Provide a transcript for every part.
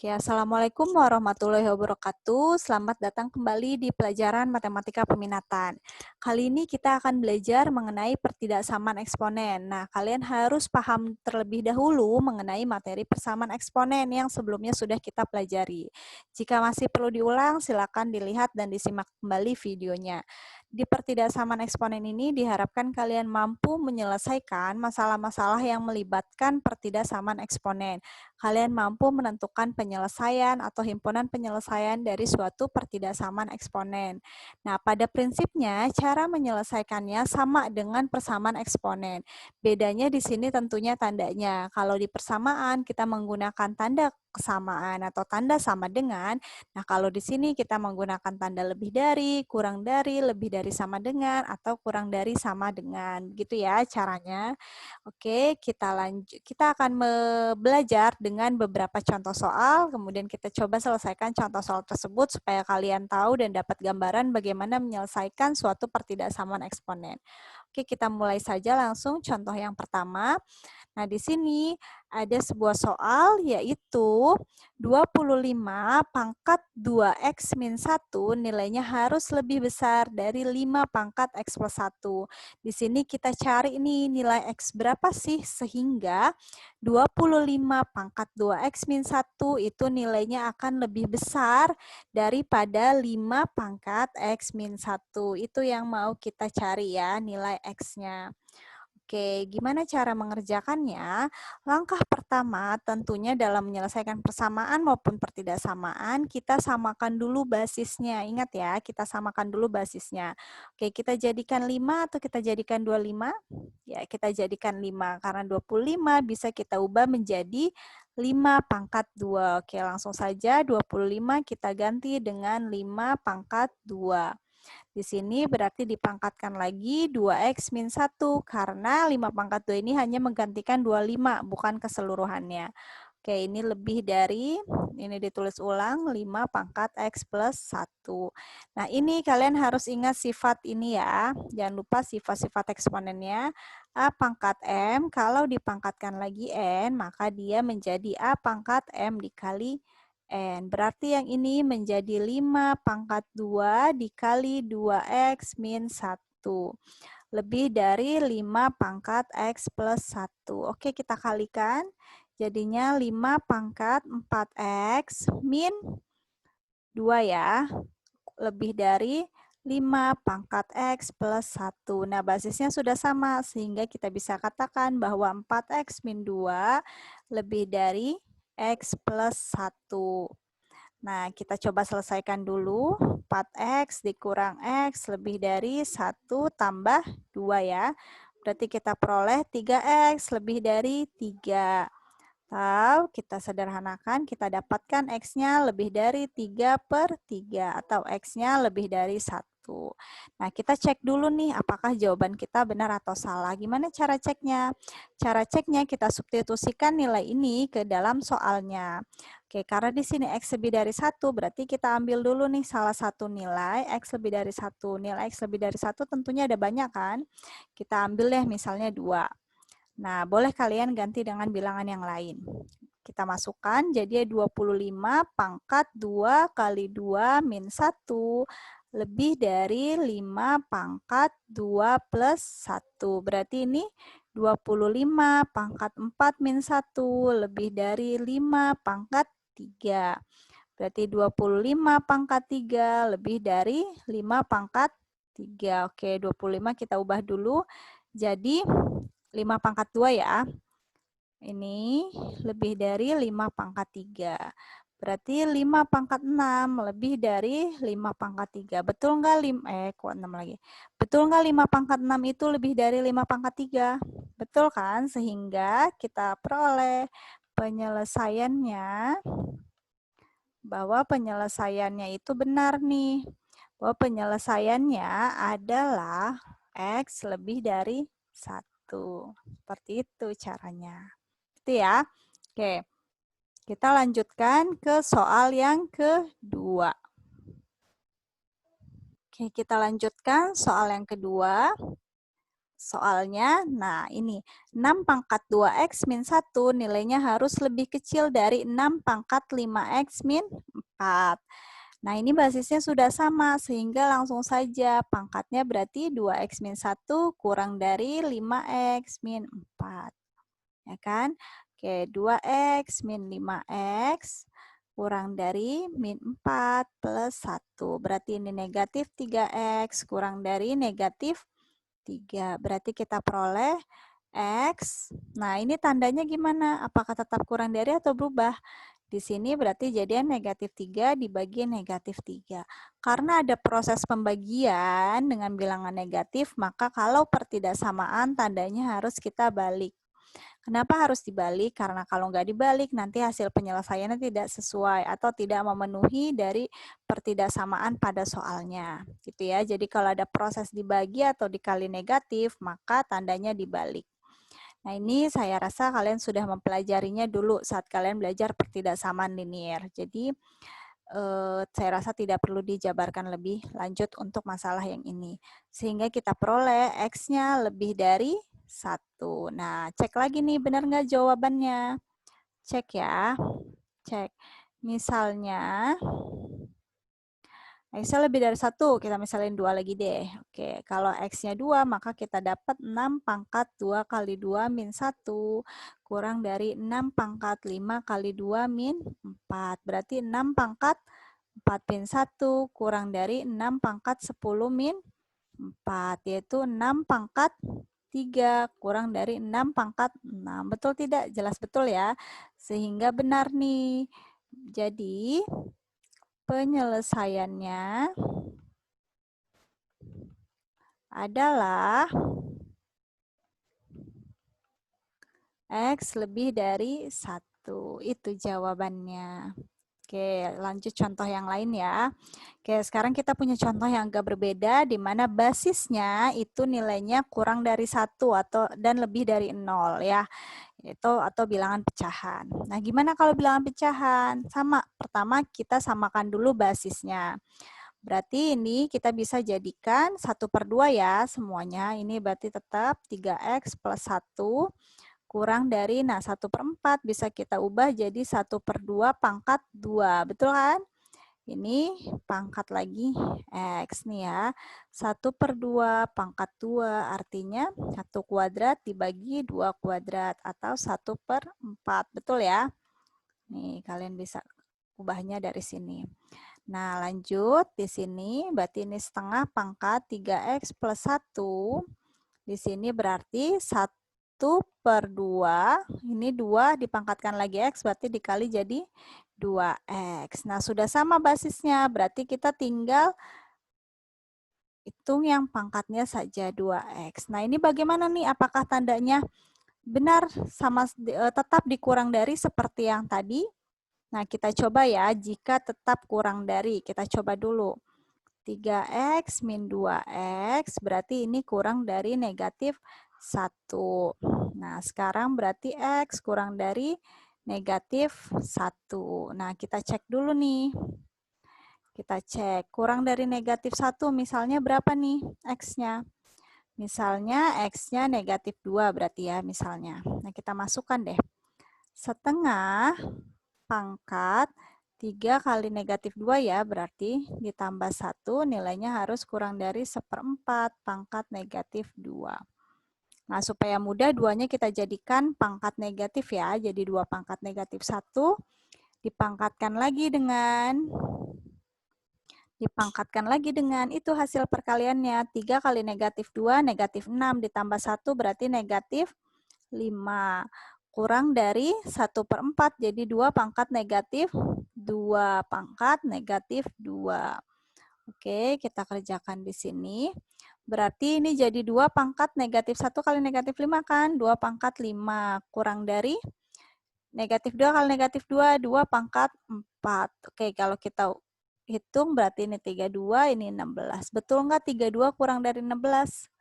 Oke, Assalamualaikum warahmatullahi wabarakatuh. Selamat datang kembali di pelajaran Matematika Peminatan. Kali ini kita akan belajar mengenai pertidaksamaan eksponen. Nah, kalian harus paham terlebih dahulu mengenai materi persamaan eksponen yang sebelumnya sudah kita pelajari. Jika masih perlu diulang, silakan dilihat dan disimak kembali videonya. Di pertidaksamaan eksponen ini diharapkan kalian mampu menyelesaikan masalah-masalah yang melibatkan pertidaksamaan eksponen. Kalian mampu menentukan penyelesaian atau himpunan penyelesaian dari suatu pertidaksamaan eksponen. Nah, pada prinsipnya cara menyelesaikannya sama dengan persamaan eksponen. Bedanya di sini tentunya tandanya. Kalau di persamaan kita menggunakan tanda kesamaan atau tanda sama dengan. Nah, kalau di sini kita menggunakan tanda lebih dari, kurang dari, lebih dari sama dengan, atau kurang dari sama dengan. Gitu ya caranya. Oke, kita akan belajar dengan beberapa contoh soal, kemudian kita coba selesaikan contoh soal tersebut supaya kalian tahu dan dapat gambaran bagaimana menyelesaikan suatu pertidaksamaan eksponen. Oke, kita mulai saja langsung contoh yang pertama. Nah, di sini ada sebuah soal yaitu 25 pangkat 2x min 1 nilainya harus lebih besar dari 5 pangkat x plus 1. Di sini kita cari ini nilai x berapa sih sehingga 25 pangkat 2x min 1 itu nilainya akan lebih besar daripada 5 pangkat x min 1. Itu yang mau kita cari ya, nilai x-nya. Oke, gimana cara mengerjakannya? Langkah pertama tentunya dalam menyelesaikan persamaan maupun pertidaksamaan, kita samakan dulu basisnya. Ingat ya, kita samakan dulu basisnya. Oke, kita jadikan 5 atau kita jadikan 25? Ya, kita jadikan 5, karena 25 bisa kita ubah menjadi 5 pangkat 2. Oke, langsung saja 25 kita ganti dengan 5 pangkat 2. Di sini berarti dipangkatkan lagi 2x min 1 karena 5 pangkat 2 ini hanya menggantikan 25 bukan keseluruhannya. Oke, ini lebih dari, ini ditulis ulang 5 pangkat x plus 1. Nah, ini kalian harus ingat sifat ini ya. Jangan lupa sifat-sifat eksponennya. A pangkat M, kalau dipangkatkan lagi N, maka dia menjadi A pangkat M dikali N. Berarti yang ini menjadi 5 pangkat 2 dikali 2x min 1. Lebih dari 5 pangkat x plus 1. Oke, kita kalikan. Jadinya 5 pangkat 4x min 2 ya. Lebih dari 5 pangkat x plus 1. Nah, basisnya sudah sama, sehingga kita bisa katakan bahwa 4x min 2 lebih dari x plus 1. Nah, kita coba selesaikan dulu. 4x dikurang x lebih dari 1 tambah 2 ya. Berarti kita peroleh 3x lebih dari 3. Atau kita sederhanakan, kita dapatkan x-nya lebih dari 3/3 atau x-nya lebih dari 1. Nah, kita cek dulu nih apakah jawaban kita benar atau salah. Gimana cara ceknya? Cara ceknya kita substitusikan nilai ini ke dalam soalnya. Oke, karena di sini x lebih dari 1, berarti kita ambil dulu nih salah satu nilai x lebih dari 1. Nilai x lebih dari 1 tentunya ada banyak kan? Kita ambil deh misalnya 2. Nah, boleh kalian ganti dengan bilangan yang lain. Kita masukkan, jadi 25 pangkat 2 kali 2 min 1 lebih dari 5 pangkat 2 plus 1. Berarti ini 25 pangkat 4 min 1 lebih dari 5 pangkat 3. Berarti 25 pangkat 3 lebih dari 5 pangkat 3. Oke, 25 kita ubah dulu. Jadi 5 pangkat 2 ya. Ini lebih dari 5 pangkat 3. Berarti 5 pangkat 6 lebih dari 5 pangkat 3. Betul nggak? Kok 6 lagi? Betul nggak 5 pangkat 6 itu lebih dari 5 pangkat 3? Betul kan? Sehingga kita peroleh penyelesaiannya, bahwa penyelesaiannya itu benar nih. Bahwa penyelesaiannya adalah X lebih dari 1. Seperti itu caranya. Itu ya. Oke, kita lanjutkan ke soal yang kedua. Oke, kita lanjutkan soal yang kedua. soalnya, nah ini 6 pangkat 2x min 1 nilainya harus lebih kecil dari 6 pangkat 5x min 4. Nah ini basisnya sudah sama sehingga langsung saja pangkatnya berarti 2x min 1 kurang dari 5x min 4. Ya kan? Oke, 2x min 5x kurang dari min 4 plus 1. Berarti ini negatif 3x kurang dari negatif 3. Berarti kita peroleh X. Nah, ini tandanya gimana? Apakah tetap kurang dari atau berubah? Di sini berarti jadian negatif 3 dibagi negatif 3. Karena ada proses pembagian dengan bilangan negatif, maka kalau pertidaksamaan tandanya harus kita balik. Kenapa harus dibalik? Karena kalau nggak dibalik, nanti hasil penyelesaiannya tidak sesuai atau tidak memenuhi dari pertidaksamaan pada soalnya. Gitu ya. Jadi kalau ada proses dibagi atau dikali negatif, maka tandanya dibalik. Nah, ini saya rasa kalian sudah mempelajarinya dulu saat kalian belajar pertidaksamaan linier. Jadi, saya rasa tidak perlu dijabarkan lebih lanjut untuk masalah yang ini. Sehingga kita peroleh X-nya lebih dari 1. Nah, cek lagi nih, benar nggak jawabannya? Cek ya, cek. Misalnya, X-nya lebih dari 1, kita misalin 2 lagi deh. Oke, kalau X-nya 2, maka kita dapat 6 pangkat 2 kali 2 min 1, kurang dari 6 pangkat 5 kali 2 min 4. Berarti 6 pangkat 4 min 1, kurang dari 6 pangkat 10 min 4, yaitu 6 pangkat 3, kurang dari 6 pangkat 6. Betul tidak? Jelas betul ya? Sehingga benar nih. Jadi, penyelesaiannya adalah X lebih dari 1. Itu jawabannya. Oke, lanjut contoh yang lain ya. Oke, sekarang kita punya contoh yang agak berbeda, di mana basisnya itu nilainya kurang dari 1 dan lebih dari 0 ya. Itu atau bilangan pecahan. Nah, gimana kalau bilangan pecahan? Sama, pertama kita samakan dulu basisnya. Berarti ini kita bisa jadikan 1/2 ya semuanya. Ini berarti tetap 3x plus 1 kurang dari, nah 1/4 bisa kita ubah jadi 1/2 pangkat 2. Betul kan? Ini pangkat lagi X nih ya. 1/2 pangkat 2 artinya 1 kuadrat dibagi 2 kuadrat atau 1/4. Betul ya? Nih kalian bisa ubahnya dari sini. Nah lanjut di sini berarti ini setengah pangkat 3x plus 1. Di sini berarti 1/2. Ini 2 dipangkatkan lagi X berarti dikali jadi 2x. Nah, sudah sama basisnya, berarti kita tinggal hitung yang pangkatnya saja 2x. Nah, ini bagaimana nih? Apakah tandanya benar sama tetap dikurang dari seperti yang tadi? Nah, kita coba ya, jika tetap kurang dari, kita coba dulu. 3x min 2x, berarti ini kurang dari negatif 1. Nah, sekarang berarti x kurang dari negatif 1. Nah, kita cek dulu nih. Kita cek, kurang dari negatif 1, misalnya berapa nih x-nya? Misalnya x-nya negatif 2 berarti ya, misalnya. Nah, kita masukkan deh. Setengah pangkat 3 kali negatif 2 ya, berarti ditambah 1 nilainya harus kurang dari 1/4 pangkat negatif 2. Nah, supaya mudah, 2-nya kita jadikan pangkat negatif ya. Jadi 2 pangkat negatif 1 dipangkatkan lagi dengan itu hasil perkaliannya. 3 kali negatif 2, negatif 6 ditambah 1 berarti negatif 5. Kurang dari 1/4, jadi 2 pangkat negatif 2 pangkat negatif 2. Oke, kita kerjakan di sini. Berarti ini jadi 2 pangkat negatif 1 kali negatif 5 kan? 2 pangkat 5 kurang dari negatif 2 kali negatif 2, 2 pangkat 4. Oke, kalau kita hitung berarti ini 32, ini 16. Betul nggak 32 kurang dari 16?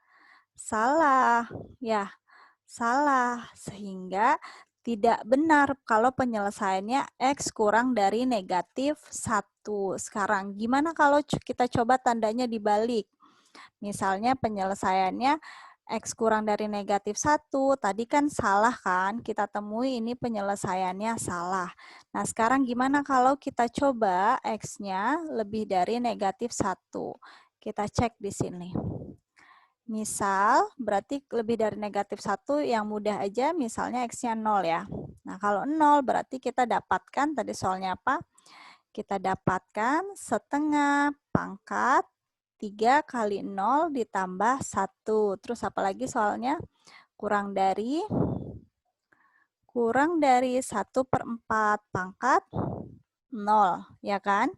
Salah. Ya, salah. Sehingga tidak benar kalau penyelesaiannya X kurang dari negatif 1. Sekarang, gimana kalau kita coba tandanya dibalik? Misalnya penyelesaiannya X kurang dari negatif 1, tadi kan salah kan? Kita temui ini penyelesaiannya salah. Nah, sekarang gimana kalau kita coba X-nya lebih dari negatif 1? Kita cek di sini. Misal, berarti lebih dari negatif 1 yang mudah aja, misalnya X-nya 0 ya. Nah, kalau 0 berarti kita dapatkan, tadi soalnya apa? Kita dapatkan setengah pangkat 3 kali 0 ditambah 1. Terus apalagi soalnya? Kurang dari 1/4 pangkat 0, ya kan?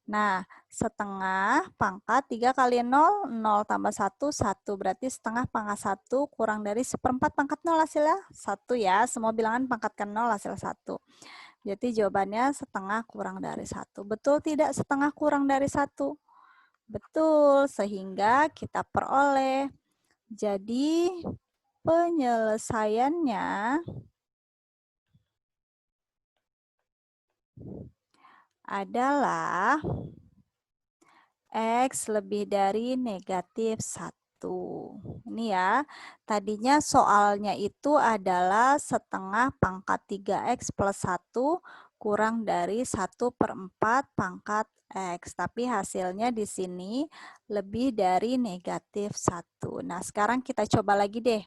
Nah, setengah pangkat 3 kali 0, 0 tambah 1, 1. Berarti setengah pangkat 1 kurang dari 1/4 pangkat 0 hasilnya 1 ya. Semua bilangan pangkatkan 0 hasil 1. Jadi jawabannya setengah kurang dari 1. Betul tidak setengah kurang dari 1? Betul, sehingga kita peroleh. Jadi penyelesaiannya adalah X lebih dari negatif 1. Ini ya, tadinya soalnya itu adalah setengah pangkat 3X plus 1 kurang dari 1/4 pangkat X. Tapi hasilnya di sini lebih dari negatif 1. Nah, sekarang kita coba lagi deh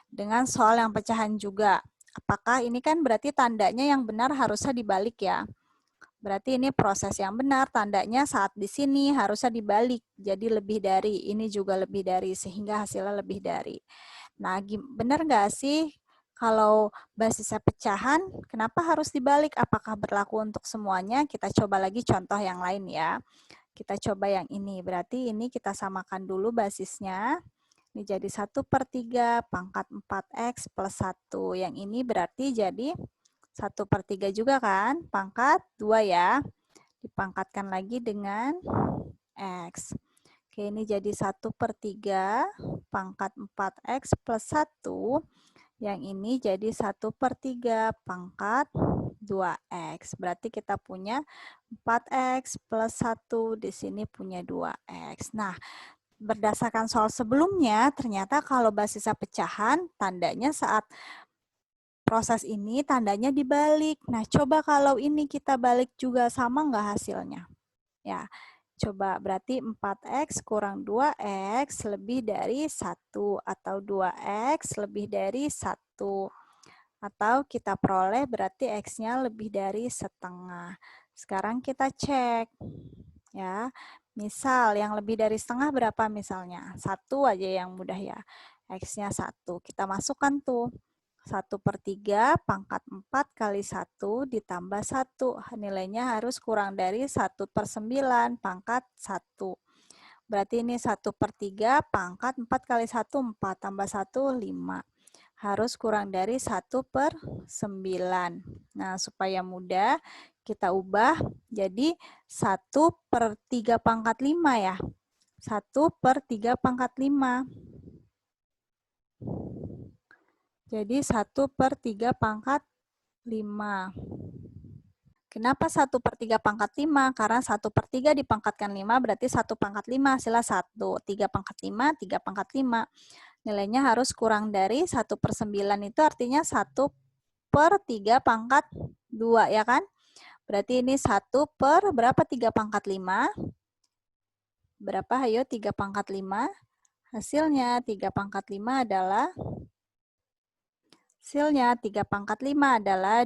dengan soal yang pecahan juga. Apakah ini kan berarti tandanya yang benar harusnya dibalik ya. Berarti ini proses yang benar, tandanya saat di sini harusnya dibalik, jadi lebih dari, ini juga lebih dari, sehingga hasilnya lebih dari. Nah, benar nggak sih kalau basisnya pecahan, kenapa harus dibalik? Apakah berlaku untuk semuanya? Kita coba lagi contoh yang lain ya. Kita coba yang ini, berarti ini kita samakan dulu basisnya. Ini jadi 1/3 pangkat 4X plus 1. Yang ini berarti jadi 1/3 juga kan, pangkat 2 ya. Dipangkatkan lagi dengan X. Oke, ini jadi 1/3 pangkat 4X plus 1. Yang ini jadi 1/3 pangkat 2X. Berarti kita punya 4X plus 1, di sini punya 2X. Nah, berdasarkan soal sebelumnya, ternyata kalau basisnya pecahan, tandanya saat proses ini tandanya dibalik. Nah, coba kalau ini kita balik juga, sama nggak hasilnya? Ya, coba berarti 4X kurang 2X lebih dari 1, atau 2X lebih dari 1. Atau kita peroleh berarti X-nya lebih dari setengah. Sekarang kita cek. Ya, misal yang lebih dari setengah berapa misalnya? 1 aja yang mudah ya. X-nya 1. Kita masukkan tuh. 1/3 pangkat 4 kali 1 ditambah 1. Nilainya harus kurang dari 1/9 pangkat 1. Berarti ini 1/3 pangkat 4 kali 1, 4 tambah 1, 5. Harus kurang dari 1/9. Nah, supaya mudah, kita ubah jadi 1/3 pangkat 5 ya. 1/3 pangkat 5. Jadi 1/3 pangkat 5. Kenapa 1/3 pangkat 5? Karena 1/3 dipangkatkan 5 berarti 1 pangkat 5 hasilnya 1. 3 pangkat 5, 3 pangkat 5. Nilainya harus kurang dari 1/9, itu artinya 1/3 pangkat 2 ya kan? Berarti ini 1 per berapa 3 pangkat 5? Berapa? Ayo 3 pangkat 5. Hasilnya 3 pangkat 5 adalah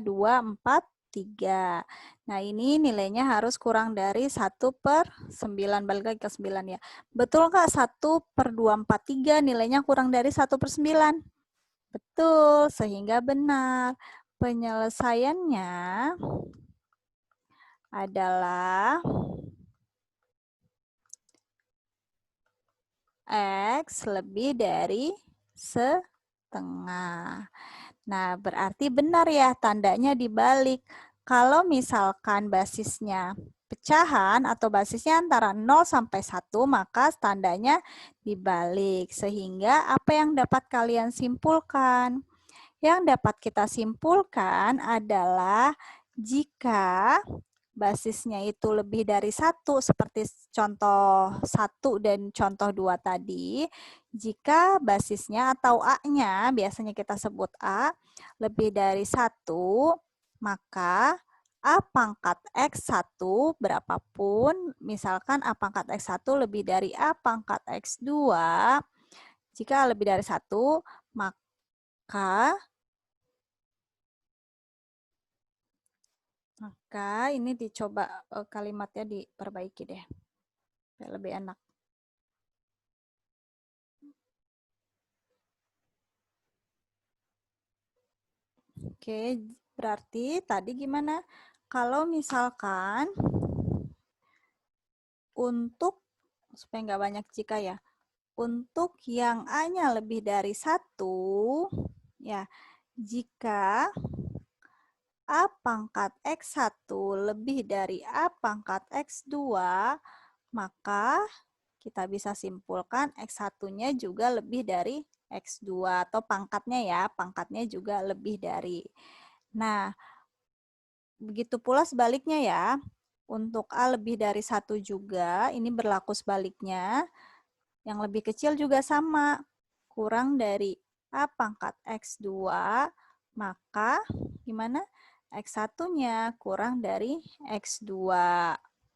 2/4/3. Nah, ini nilainya harus kurang dari 1/9. Balik lagi ke 9 ya. Betul nggak 1/2/3 nilainya kurang dari 1/9? Betul, sehingga benar. Penyelesaiannya adalah X lebih dari setengah. Nah, berarti benar ya, tandanya dibalik. Kalau misalkan basisnya pecahan atau basisnya antara 0 sampai 1, maka tandanya dibalik. Sehingga apa yang dapat kalian simpulkan? Yang dapat kita simpulkan adalah jika basisnya itu lebih dari 1, seperti contoh 1 dan contoh 2 tadi, jika basisnya atau A-nya, biasanya kita sebut A, lebih dari 1, maka A pangkat X1 berapapun, misalkan A pangkat X1 lebih dari A pangkat X2, jika lebih dari 1, maka ini dicoba kalimatnya diperbaiki deh, biar lebih enak. Oke, berarti tadi gimana? Kalau misalkan untuk, supaya nggak banyak jika ya, untuk yang A-nya lebih dari 1, ya, jika A pangkat X1 lebih dari A pangkat X2, maka kita bisa simpulkan X1-nya juga lebih dari X2, atau pangkatnya ya, pangkatnya juga lebih dari. Nah, begitu pula sebaliknya ya, untuk A lebih dari 1 juga, ini berlaku sebaliknya, yang lebih kecil juga sama, kurang dari A pangkat X2, maka gimana? X1-nya kurang dari X2,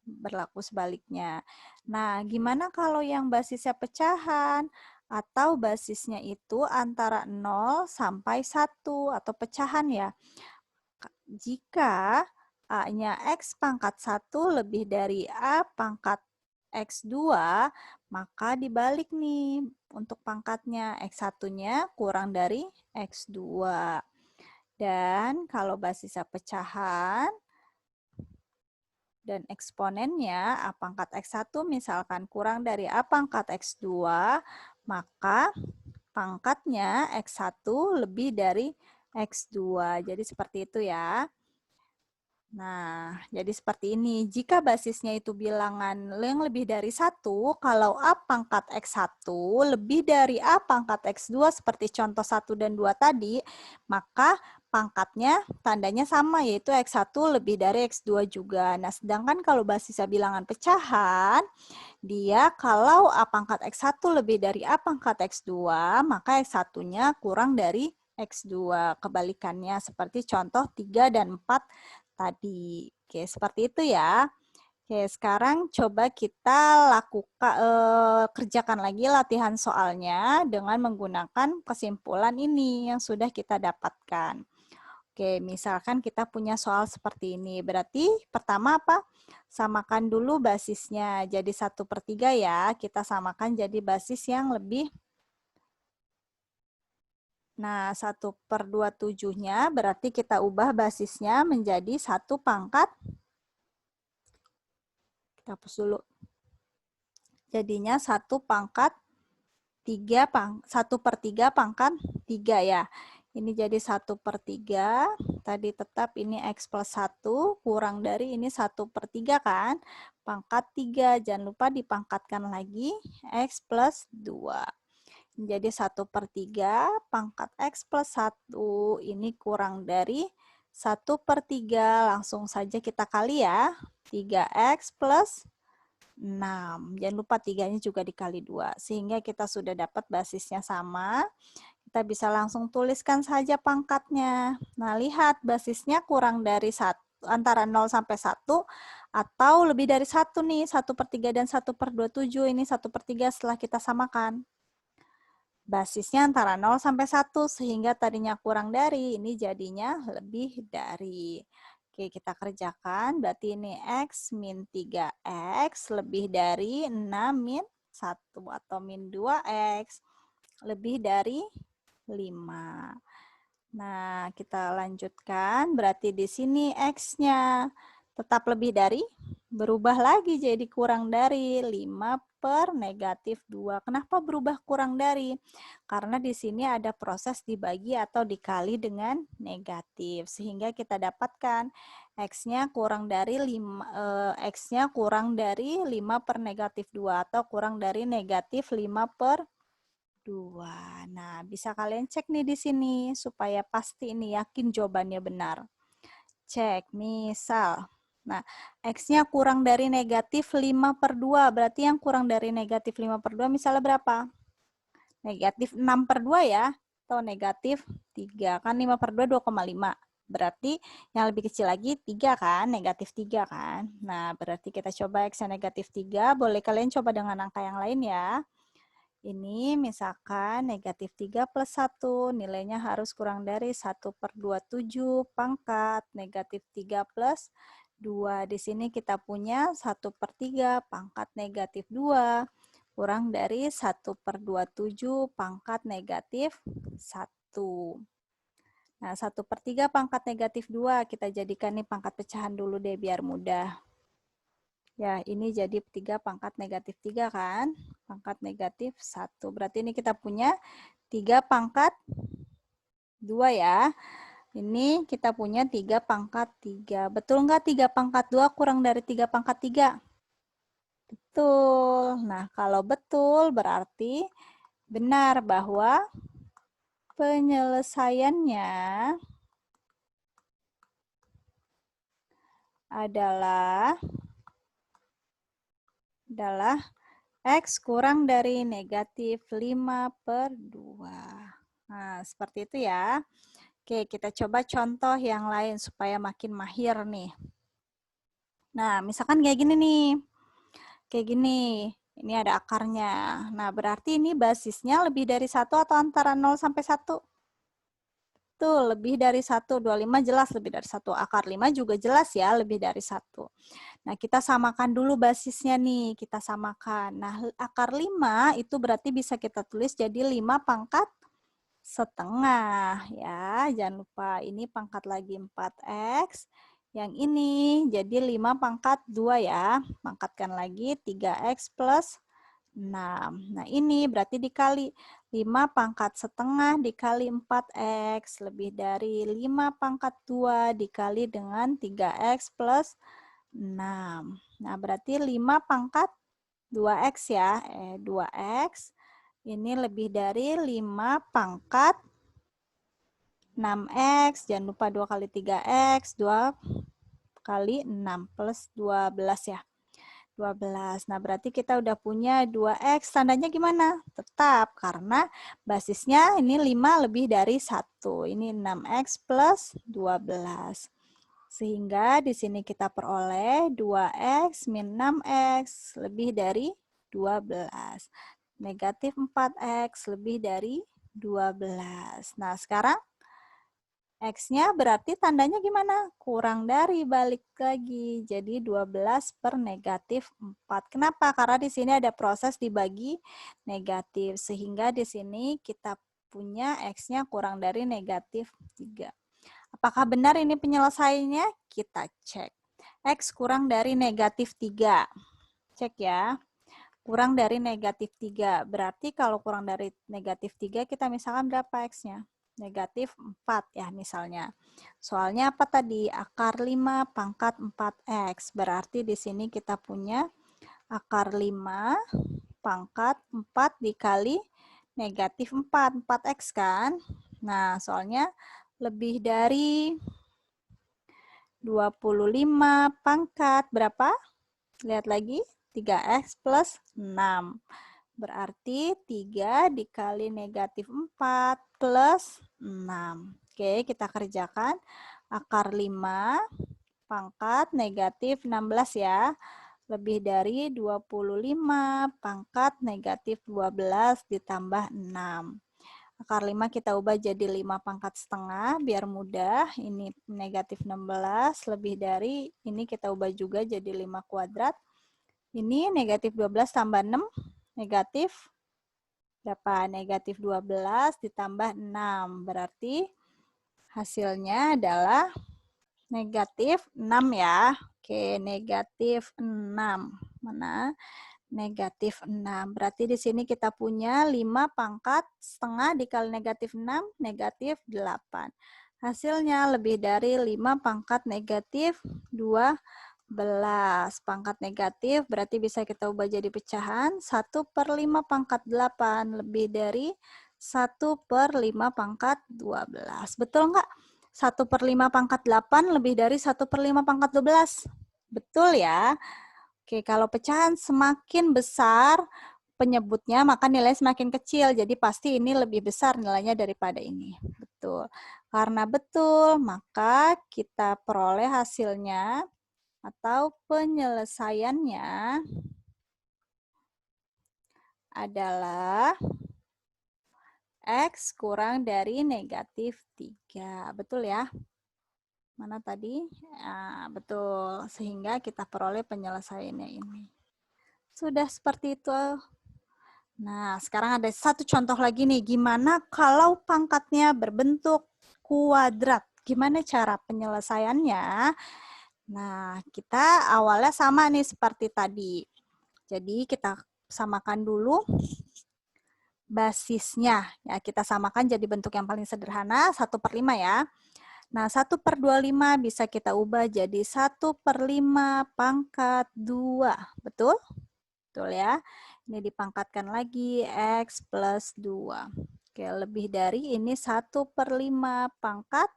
berlaku sebaliknya. Nah, gimana kalau yang basisnya pecahan? Atau basisnya itu antara 0 sampai 1, atau pecahan ya? Jika A-nya X pangkat 1 lebih dari A pangkat X2, maka dibalik nih untuk pangkatnya. X1-nya kurang dari X2. Dan kalau basisnya pecahan dan eksponennya A pangkat X1 misalkan kurang dari A pangkat X2, maka pangkatnya X1 lebih dari X2. Jadi seperti itu ya. Nah, jadi seperti ini. Jika basisnya itu bilangan yang lebih dari 1, kalau A pangkat X1 lebih dari A pangkat X2 seperti contoh 1 dan 2 tadi, maka pangkatnya tandanya sama, yaitu X1 lebih dari X2 juga. Nah, sedangkan kalau basisnya bilangan pecahan, dia kalau A pangkat X1 lebih dari A pangkat X2, maka X1-nya kurang dari X2. Kebalikannya seperti contoh 3 dan 4 tadi. Oke, seperti itu ya. Oke, sekarang coba kita kerjakan lagi latihan soalnya dengan menggunakan kesimpulan ini yang sudah kita dapatkan. Oke, misalkan kita punya soal seperti ini. Berarti pertama apa? Samakan dulu basisnya jadi 1/3 ya. Kita samakan jadi basis yang lebih. Nah, 1/27-nya berarti kita ubah basisnya menjadi 1 pangkat. Kita hapus dulu. Jadinya 1 pangkat 1/3 pangkat 3 ya. Ini jadi 1/3. Tadi tetap ini X plus 1 kurang dari ini 1/3 kan. Pangkat 3. Jangan lupa dipangkatkan lagi X plus 2. Jadi 1/3 pangkat X plus 1 ini kurang dari 1/3. Langsung saja kita kali ya. 3X plus 6. Jangan lupa 3-nya juga dikali 2. Sehingga kita sudah dapat basisnya sama. Kita bisa langsung tuliskan saja pangkatnya. Nah, lihat basisnya kurang dari 1, antara 0 sampai 1, atau lebih dari 1 nih, 1/3 dan 1/27. Ini 1/3 setelah kita samakan. Basisnya antara 0 sampai 1, sehingga tadinya kurang dari, ini jadinya lebih dari. Oke, kita kerjakan. Berarti ini X min 3X lebih dari 6 min 1 atau min 2X lebih dari 5. Nah, kita lanjutkan. Berarti di sini X-nya tetap lebih dari, berubah lagi jadi kurang dari 5/-2. Kenapa berubah kurang dari? Karena di sini ada proses dibagi atau dikali dengan negatif. Sehingga kita dapatkan X-nya kurang dari 5/-2 atau kurang dari negatif 5/2. Nah, bisa kalian cek nih di sini supaya pasti ini yakin jawabannya benar. Cek, misal Nah, X-nya kurang dari negatif 5/2. Berarti yang kurang dari negatif 5/2 misalnya berapa? Negatif 6/2 ya. Atau negatif 3. Kan 5/2 2,5. Berarti yang lebih kecil lagi 3 kan? Negatif 3 kan? Nah, berarti kita coba X-nya negatif 3. Boleh kalian coba dengan angka yang lain ya. Ini misalkan negatif 3 plus 1, nilainya harus kurang dari 1/27 pangkat negatif 3 plus 2. Di sini kita punya 1/3 pangkat negatif 2, kurang dari 1/27 pangkat negatif 1. Nah, 1/3 pangkat negatif 2, kita jadikan nih pangkat pecahan dulu deh biar mudah. Ya, ini jadi 3 pangkat negatif 3 kan? Pangkat negatif 1. Berarti ini kita punya 3 pangkat 2 ya. Ini kita punya 3 pangkat 3. Betul nggak 3 pangkat 2 kurang dari 3 pangkat 3? Betul. Nah, kalau betul berarti benar bahwa penyelesaiannya adalah X kurang dari negatif 5/2. Nah, seperti itu ya. Oke, kita coba contoh yang lain supaya makin mahir nih. Nah, misalkan kayak gini nih. Kayak gini. Ini ada akarnya. Nah, berarti ini basisnya lebih dari 1 atau antara 0 sampai 1? Tuh, lebih dari 1. 25 jelas lebih dari 1. Akar 5 juga jelas ya, lebih dari 1. Nah, kita samakan dulu basisnya nih. Kita samakan. Nah, akar 5 itu berarti bisa kita tulis jadi 5 pangkat setengah. Ya, jangan lupa ini pangkat lagi 4X. Yang ini jadi 5 pangkat 2 ya. Pangkatkan lagi 3X plus 6. Nah, ini berarti dikali 5 pangkat setengah dikali 4X. Lebih dari 5 pangkat 2 dikali dengan 3X plus 6. Nah, berarti 5 pangkat 2X ya. 2X. Ini lebih dari 5 pangkat 6X. Jangan lupa 2 kali 3X. 2 kali 6 plus 12 ya. 12. Nah, berarti kita udah punya 2X. Tandanya gimana? Tetap, karena basisnya ini 5 lebih dari 1. Ini 6X plus 12. Sehingga di sini kita peroleh 2X min 6X lebih dari 12. Negatif 4X lebih dari 12. Nah, sekarang X-nya berarti tandanya gimana? Kurang dari, balik lagi. Jadi 12 per negatif 4. Kenapa? Karena di sini ada proses dibagi negatif. Sehingga di sini kita punya X-nya kurang dari negatif 3. Apakah benar ini penyelesaiannya? Kita cek. X kurang dari negatif 3. Cek ya. Kurang dari negatif 3. Berarti kalau kurang dari negatif 3, kita misalkan berapa X-nya? Negatif 4 ya misalnya. Soalnya apa tadi? Akar 5 pangkat 4X. Berarti di sini kita punya akar 5 pangkat 4 dikali negatif 4. 4X kan? Nah, soalnya lebih dari 25 pangkat berapa? Lihat lagi. 3X plus 6. Berarti 3 dikali negatif 4 plus 6. Oke, kita kerjakan. Akar 5 pangkat negatif 16 ya. Lebih dari 25 pangkat negatif 12 ditambah 6. Akar 5 kita ubah jadi 5 pangkat setengah biar mudah. Ini negatif 16 lebih dari, ini kita ubah juga jadi 5 kuadrat. Ini negatif 12 tambah 6, negatif berapa? Negatif 12 ditambah 6. Berarti hasilnya adalah negatif 6 ya. Oke, negatif 6. Mana? Negatif 6. Berarti di sini kita punya 5 pangkat setengah dikali negatif 6, negatif 8. Hasilnya lebih dari 5 pangkat negatif 2. Pangkat negatif berarti bisa kita ubah jadi pecahan. 1/5 pangkat 8 lebih dari 1/5 pangkat 12. Betul nggak? 1/5 pangkat 8 lebih dari 1/5 pangkat 12. Betul ya? Oke, kalau pecahan semakin besar penyebutnya, maka nilai semakin kecil. Jadi pasti ini lebih besar nilainya daripada ini. Betul. Karena betul, maka kita peroleh hasilnya atau penyelesaiannya adalah X kurang dari negatif 3. Betul ya? Mana tadi? Nah, betul. Sehingga kita peroleh penyelesaiannya ini. Sudah seperti itu. Nah, sekarang ada satu contoh lagi nih. Gimana kalau pangkatnya berbentuk kuadrat? Gimana cara penyelesaiannya? Nah, kita awalnya sama nih seperti tadi. Jadi kita samakan dulu basisnya. Ya, kita samakan jadi bentuk yang paling sederhana, 1/5 ya. Nah, 1/25 bisa kita ubah jadi 1/5 pangkat 2. Betul? Betul ya. Ini dipangkatkan lagi X plus 2. Oke, lebih dari ini 1/5 pangkat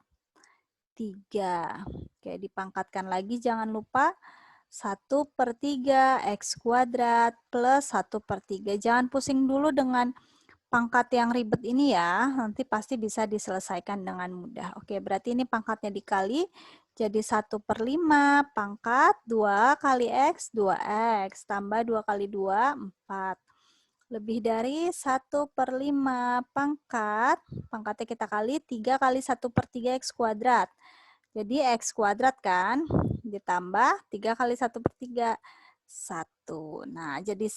3. Oke, dipangkatkan lagi jangan lupa 1/3 X kuadrat plus 1/3. Jangan pusing dulu dengan pangkat yang ribet ini ya, nanti pasti bisa diselesaikan dengan mudah. Oke, berarti ini pangkatnya dikali, jadi 1/5 pangkat 2 kali X, 2X, tambah 2 kali 2, 4. Lebih dari 1/5 pangkatnya kita kali, 3 kali 1/3 X kuadrat. Jadi X kuadrat kan, ditambah 3 kali 1/3. 1. Nah, jadi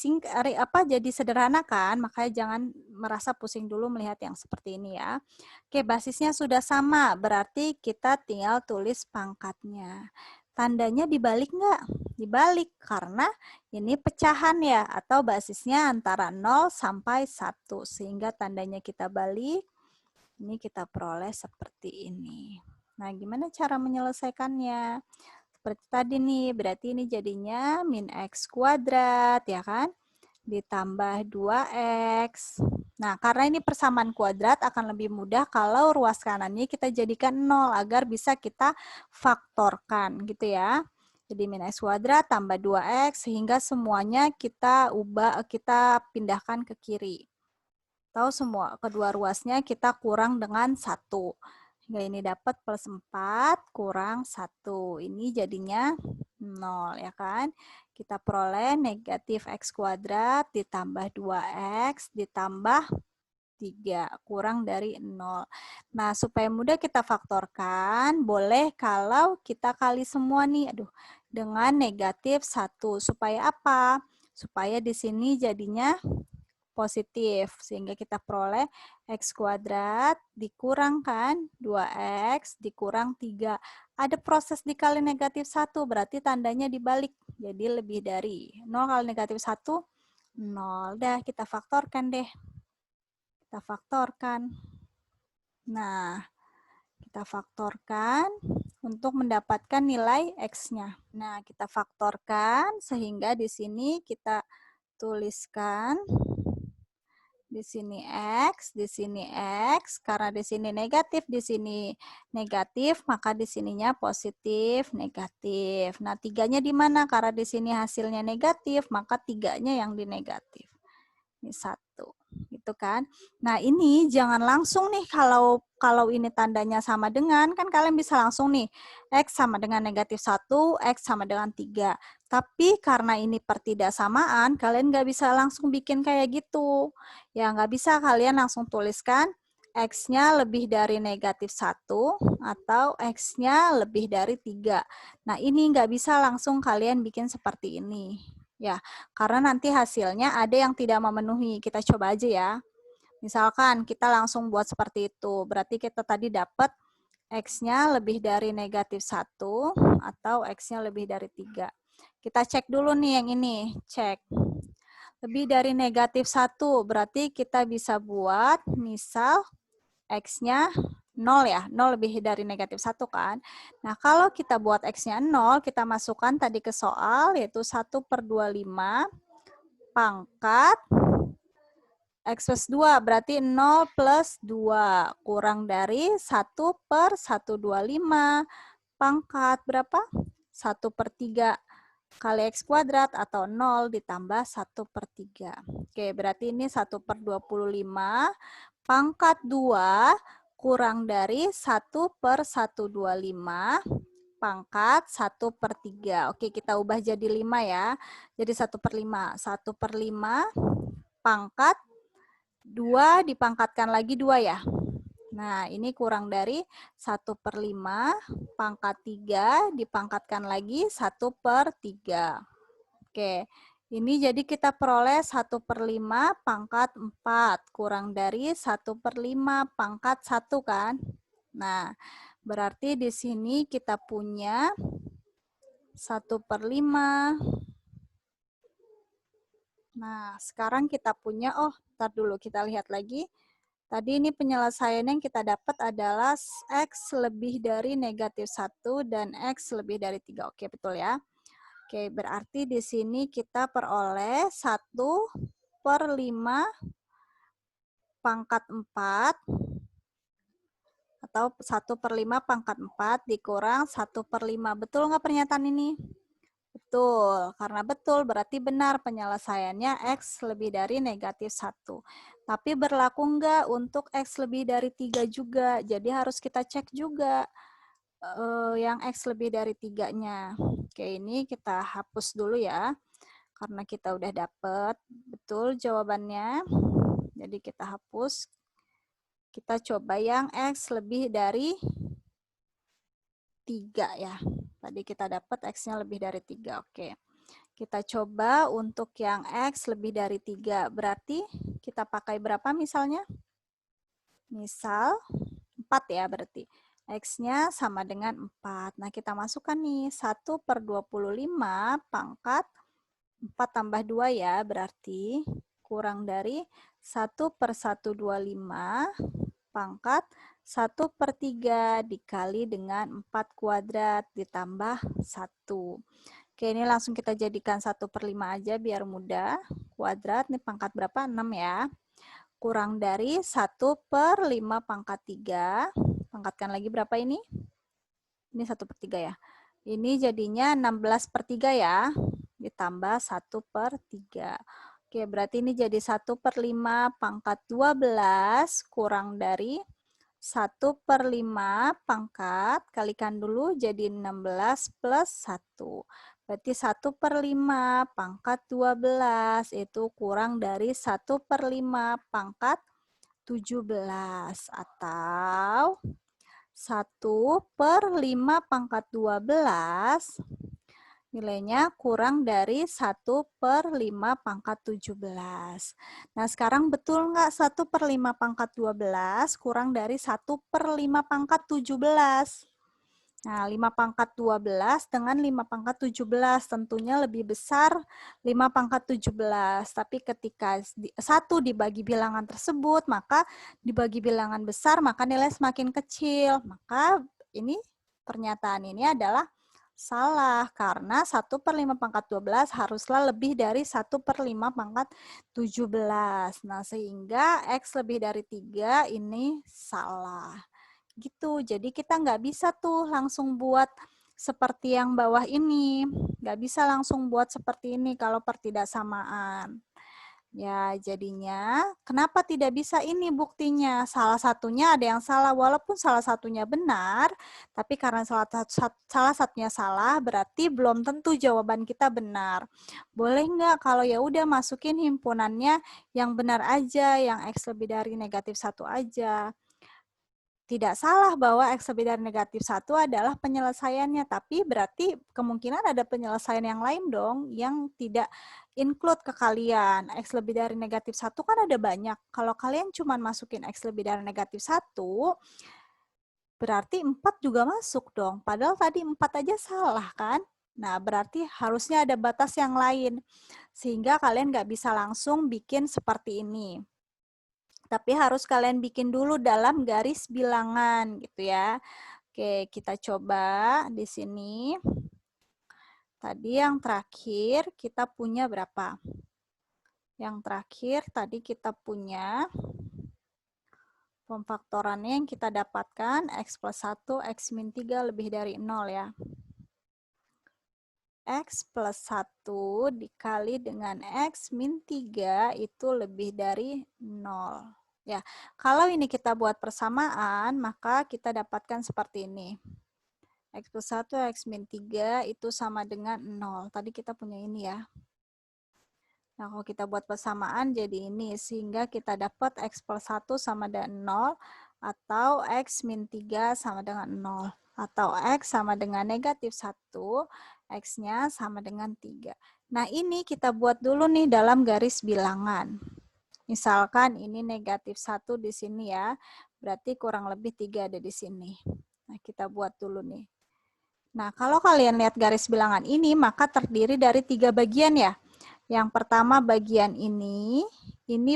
sederhana kan, makanya jangan merasa pusing dulu melihat yang seperti ini ya. Oke, basisnya sudah sama, berarti kita tinggal tulis pangkatnya. Tandanya dibalik nggak? Dibalik, karena ini pecahan ya, atau basisnya antara 0 sampai 1, sehingga tandanya kita balik, ini kita peroleh seperti ini. Nah, gimana cara menyelesaikannya? Seperti tadi nih, berarti ini jadinya min X kuadrat, ya kan? Ditambah 2X. Nah, karena ini persamaan kuadrat, akan lebih mudah kalau ruas kanannya kita jadikan 0, agar bisa kita faktorkan, gitu ya. Jadi min X kuadrat tambah 2X, sehingga semuanya kita pindahkan ke kiri. Tahu semua kedua ruasnya kita kurang dengan 1. Hingga ini dapat plus 4 kurang 1. Ini jadinya 0 ya kan. Kita peroleh negatif X kuadrat ditambah 2X ditambah 3 kurang dari 0. Nah, supaya mudah kita faktorkan, boleh kalau kita kali semua nih, dengan negatif 1. Supaya apa? Supaya di sini jadinya positif, sehingga kita peroleh X kuadrat dikurangkan 2X dikurang 3. Ada proses dikali negatif 1, berarti tandanya dibalik. Jadi lebih dari 0 kali negatif 1, 0. Dah, kita faktorkan deh. Kita faktorkan. Nah, kita faktorkan untuk mendapatkan nilai X-nya. Nah, kita faktorkan sehingga di sini kita tuliskan di sini X, di sini X, karena di sini negatif, maka di sininya positif, negatif. Nah, 3-nya di mana? Karena di sini hasilnya negatif, maka 3-nya yang di negatif. Ini 1, gitu kan. Nah, ini jangan langsung nih kalau ini tandanya sama dengan, kan kalian bisa langsung nih, X sama dengan negatif 1, X sama dengan 3. Tapi karena ini pertidaksamaan, kalian nggak bisa langsung bikin kayak gitu. Ya, nggak bisa kalian langsung tuliskan X-nya lebih dari negatif 1 atau X-nya lebih dari 3. Nah, ini nggak bisa langsung kalian bikin seperti ini. Ya, karena nanti hasilnya ada yang tidak memenuhi. Kita coba aja ya. Misalkan kita langsung buat seperti itu. Berarti kita tadi dapat X-nya lebih dari negatif 1 atau X-nya lebih dari 3. Kita cek dulu nih yang ini. Cek. Lebih dari negatif 1, berarti kita bisa buat misal X-nya 0 ya, 0 lebih dari negatif 1 kan. Nah, kalau kita buat X-nya 0, kita masukkan tadi ke soal, yaitu 1/25 pangkat X plus 2, berarti 0 plus 2, kurang dari 1/125 pangkat berapa? 1/3. kali X kuadrat atau 0 ditambah 1/3. Oke, berarti ini 1/25 pangkat 2 kurang dari 1/125 pangkat 1/3. Oke, kita ubah jadi 5 ya. Jadi 1/5. 1/5 pangkat 2 dipangkatkan lagi 2 ya. Nah, ini kurang dari 1/5 pangkat 3 dipangkatkan lagi 1/3. Oke, ini jadi kita peroleh 1/5 pangkat 4 kurang dari 1/5 pangkat 1 kan. Nah, berarti di sini kita punya 1/5. Nah, sekarang kita punya, ntar dulu kita lihat lagi. Tadi ini penyelesaian yang kita dapat adalah X lebih dari -1 dan X lebih dari 3. Oke, betul ya. Oke, berarti di sini kita peroleh 1/5 pangkat 4 atau 1/5 pangkat 4 dikurang 1/5. Betul nggak pernyataan ini? Betul, karena betul berarti benar penyelesaiannya X lebih dari -1. Tapi berlaku nggak untuk X lebih dari 3 juga? Jadi harus kita cek juga yang X lebih dari 3-nya. Oke, ini kita hapus dulu ya, karena kita udah dapet betul jawabannya. Jadi kita hapus. Kita coba yang X lebih dari 3 ya. Tadi kita dapat X-nya lebih dari 3. Oke. Kita coba untuk yang X lebih dari 3. Berarti kita pakai berapa misalnya? Misal 4 ya berarti. X-nya sama dengan 4. Nah, kita masukkan nih 1/25 pangkat 4 tambah 2 ya, berarti kurang dari 1/125 pangkat 1/3 dikali dengan 4 kuadrat ditambah 1. Oke, ini langsung kita jadikan 1/5 aja biar mudah. Kuadrat, ini pangkat berapa? 6 ya. Kurang dari 1/5 pangkat 3. Pangkatkan lagi berapa ini? Ini 1/3 ya. Ini jadinya 16/3 ya. Ditambah 1/3. Oke, berarti ini jadi 1/5 pangkat 12 kurang dari 1/5 pangkat, kalikan dulu jadi 16 plus 1. Berarti 1/5 pangkat 12 itu kurang dari 1/5 pangkat 17. Atau 1/5 pangkat 12 nilainya kurang dari 1/5 pangkat 17. Nah, sekarang betul nggak 1/5 pangkat 12 kurang dari 1/5 pangkat 17? Nah, 5 pangkat 12 dengan 5 pangkat 17 tentunya lebih besar 5 pangkat 17. Tapi ketika 1 dibagi bilangan tersebut, maka dibagi bilangan besar, maka nilai semakin kecil. Maka ini pernyataan ini adalah salah, karena 1/5 pangkat 12 haruslah lebih dari 1/5 pangkat 17. Nah, sehingga X lebih dari 3 ini salah. Gitu, jadi kita nggak bisa tuh langsung buat seperti yang bawah ini. Nggak bisa langsung buat seperti ini kalau pertidaksamaan. Ya, jadinya kenapa tidak bisa ini buktinya? Salah satunya ada yang salah, walaupun salah satunya benar, tapi karena salah satunya salah, berarti belum tentu jawaban kita benar. Boleh nggak kalau ya udah masukin himpunannya yang benar aja, yang X lebih dari -1 aja. Tidak salah bahwa X lebih dari -1 adalah penyelesaiannya, tapi berarti kemungkinan ada penyelesaian yang lain dong, yang tidak include ke kalian. X lebih dari -1 kan ada banyak. Kalau kalian cuma masukin X lebih dari -1, berarti 4 juga masuk dong. Padahal tadi 4 aja salah kan? Nah, berarti harusnya ada batas yang lain. Sehingga kalian nggak bisa langsung bikin seperti ini. Tapi harus kalian bikin dulu dalam garis bilangan gitu ya. Oke, kita coba di sini. Tadi yang terakhir kita punya berapa? Yang terakhir tadi kita punya pemfaktorannya yang kita dapatkan X plus 1, X min 3 lebih dari 0 ya. X plus 1 dikali dengan X min 3 itu lebih dari 0. Ya, kalau ini kita buat persamaan, maka kita dapatkan seperti ini. X plus 1, X min 3 itu sama dengan 0. Tadi kita punya ini ya. Nah, kalau kita buat persamaan jadi ini, sehingga kita dapat X plus 1 sama dengan 0, atau X min 3 sama dengan 0. Atau X sama dengan negatif 1, X-nya sama dengan 3. Nah, ini kita buat dulu nih dalam garis bilangan. Misalkan ini negatif 1 di sini ya, berarti kurang lebih 3 ada di sini. Nah, kita buat dulu nih. Nah, kalau kalian lihat garis bilangan ini, maka terdiri dari 3 bagian ya. Yang pertama bagian ini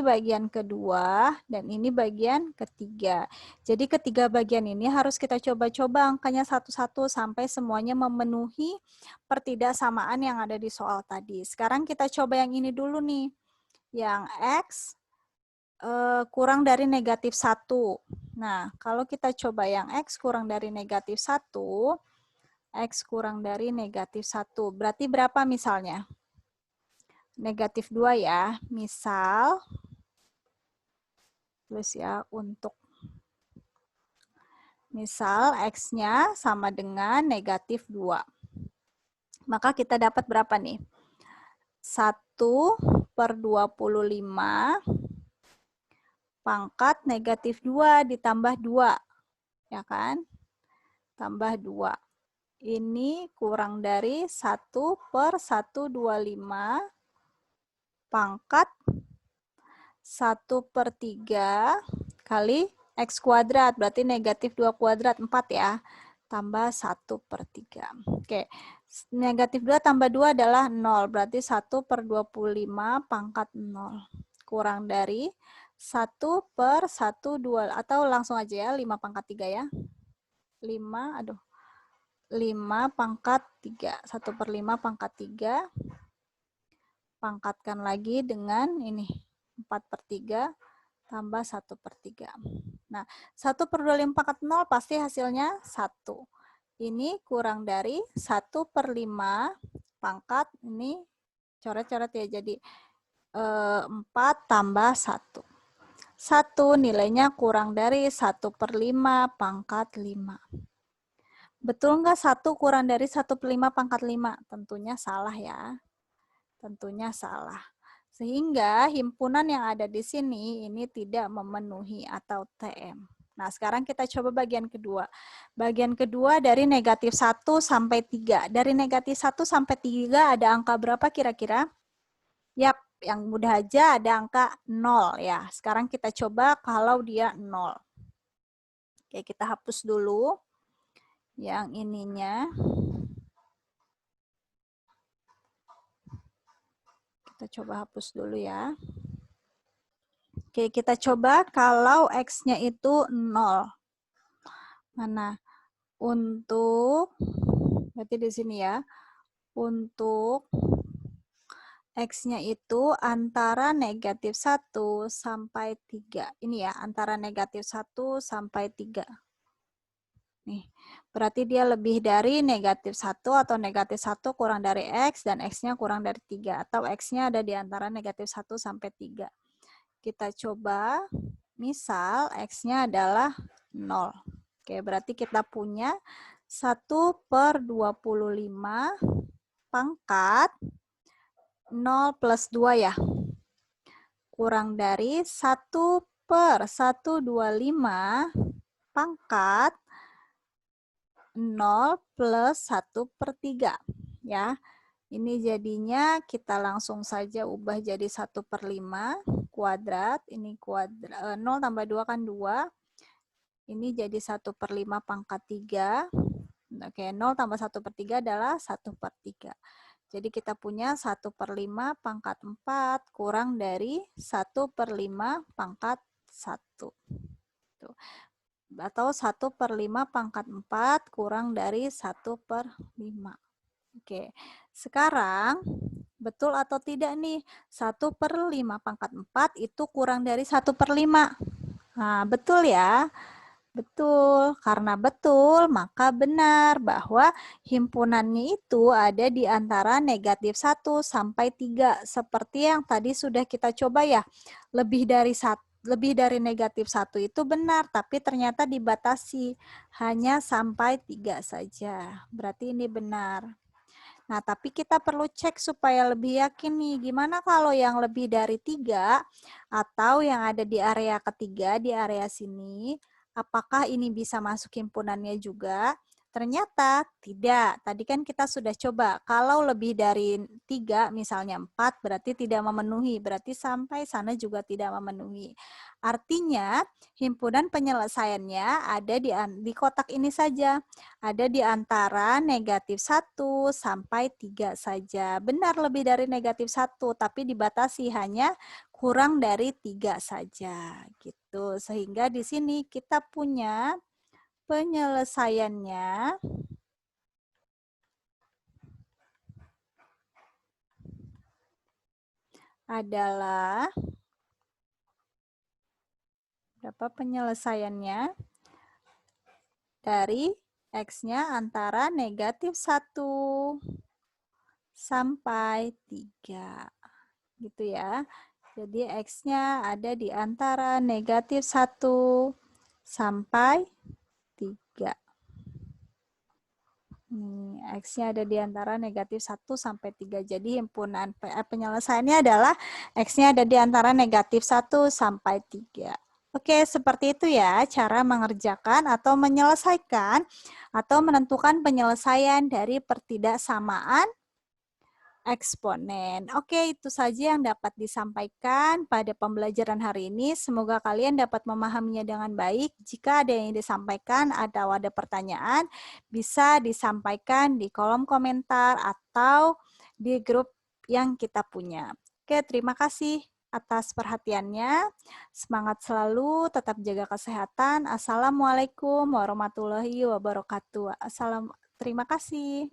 bagian kedua, dan ini bagian ketiga. Jadi ketiga bagian ini harus kita coba-coba angkanya satu-satu sampai semuanya memenuhi pertidaksamaan yang ada di soal tadi. Sekarang kita coba yang ini dulu nih. Yang X kurang dari negatif 1. Nah, kalau kita coba yang X kurang dari negatif 1, X kurang dari negatif 1. Berarti berapa misalnya? Negatif 2 ya. Misal, tulis ya, untuk misal X-nya sama dengan negatif 2. Maka kita dapat berapa nih? 1/25 pangkat negatif 2 ditambah 2. Ya kan? Tambah 2. Ini kurang dari 1/125 pangkat 1/3 kali X kuadrat. Berarti negatif 2 kuadrat, 4 ya. Tambah 1/3. Oke. Negatif 2 tambah 2 adalah 0. Berarti 1/25 pangkat 0. Kurang dari 1/12. Atau langsung aja ya, 5 pangkat 3 ya. 5 pangkat 3. 1/5 pangkat 3. Pangkatkan lagi dengan ini. 4/3 tambah 1/3. Nah, 1/25 pangkat 0 pasti hasilnya 1. Ini kurang dari 1/5 pangkat, ini coret-coret ya, jadi 4 tambah 1. 1 nilainya kurang dari 1/5 pangkat 5. Betul nggak 1 kurang dari 1/5 pangkat 5? Tentunya salah ya. Tentunya salah. Sehingga himpunan yang ada di sini ini tidak memenuhi atau TM. Nah, sekarang kita coba bagian kedua. Bagian kedua dari negatif 1 sampai 3. Dari negatif 1 sampai 3 ada angka berapa kira-kira? Yap, yang mudah aja ada angka 0 ya. Sekarang kita coba kalau dia 0. Oke, kita hapus dulu yang ininya. Kita coba hapus dulu ya. Oke, kita coba kalau X-nya itu 0. Mana? Untuk, berarti di sini ya, untuk X-nya itu antara negatif 1 sampai 3. Ini ya, antara negatif 1 sampai 3. Nih, berarti dia lebih dari negatif 1 atau negatif 1 kurang dari X, dan X-nya kurang dari 3. Atau X-nya ada di antara negatif 1 sampai 3. Kita coba, misal X-nya adalah 0. Oke, berarti kita punya 1/25 pangkat 0 plus 2 ya. Kurang dari 1/125 pangkat 0 plus 1/3. Ya. Ini jadinya kita langsung saja ubah jadi 1/5 kuadrat. Ini kuadrat 0 tambah 2 kan 2. Ini jadi 1/5 pangkat 3. Oke, 0 tambah 1/3 adalah 1/3. Jadi kita punya 1/5 pangkat 4 kurang dari 1/5 pangkat 1. Tuh. Atau 1/5 pangkat 4 kurang dari 1/5. Oke, sekarang betul atau tidak nih? 1/5 pangkat 4 itu kurang dari 1/5. Nah, betul ya. Betul, karena betul, maka benar bahwa himpunannya itu ada di antara negatif 1 sampai 3. Seperti yang tadi sudah kita coba ya, lebih dari negatif 1 itu benar, tapi ternyata dibatasi hanya sampai 3 saja. Berarti ini benar. Nah, tapi kita perlu cek supaya lebih yakin nih, gimana kalau yang lebih dari 3 atau yang ada di area ketiga, di area sini, apakah ini bisa masuk himpunannya juga? Ternyata tidak. Tadi kan kita sudah coba, kalau lebih dari 3, misalnya 4, berarti tidak memenuhi. Berarti sampai sana juga tidak memenuhi. Artinya, himpunan penyelesaiannya ada di kotak ini saja. Ada di antara negatif 1 sampai 3 saja. Benar lebih dari negatif 1, tapi dibatasi hanya kurang dari 3 saja. Gitu. Sehingga di sini kita punya penyelesaiannya adalah berapa penyelesaiannya dari X-nya antara negatif 1 sampai 3. Gitu ya. Jadi X-nya ada di antara negatif 1 sampai 3. X-nya ada di antara negatif 1 sampai 3. Jadi himpunan penyelesaiannya adalah X-nya ada di antara negatif 1 sampai 3. Oke, seperti itu ya cara mengerjakan atau menyelesaikan atau menentukan penyelesaian dari pertidaksamaan eksponen. Oke, itu saja yang dapat disampaikan pada pembelajaran hari ini. Semoga kalian dapat memahaminya dengan baik. Jika ada yang disampaikan atau ada pertanyaan, bisa disampaikan di kolom komentar atau di grup yang kita punya. Oke, terima kasih atas perhatiannya. Semangat selalu, tetap jaga kesehatan. Assalamualaikum warahmatullahi wabarakatuh. Terima kasih.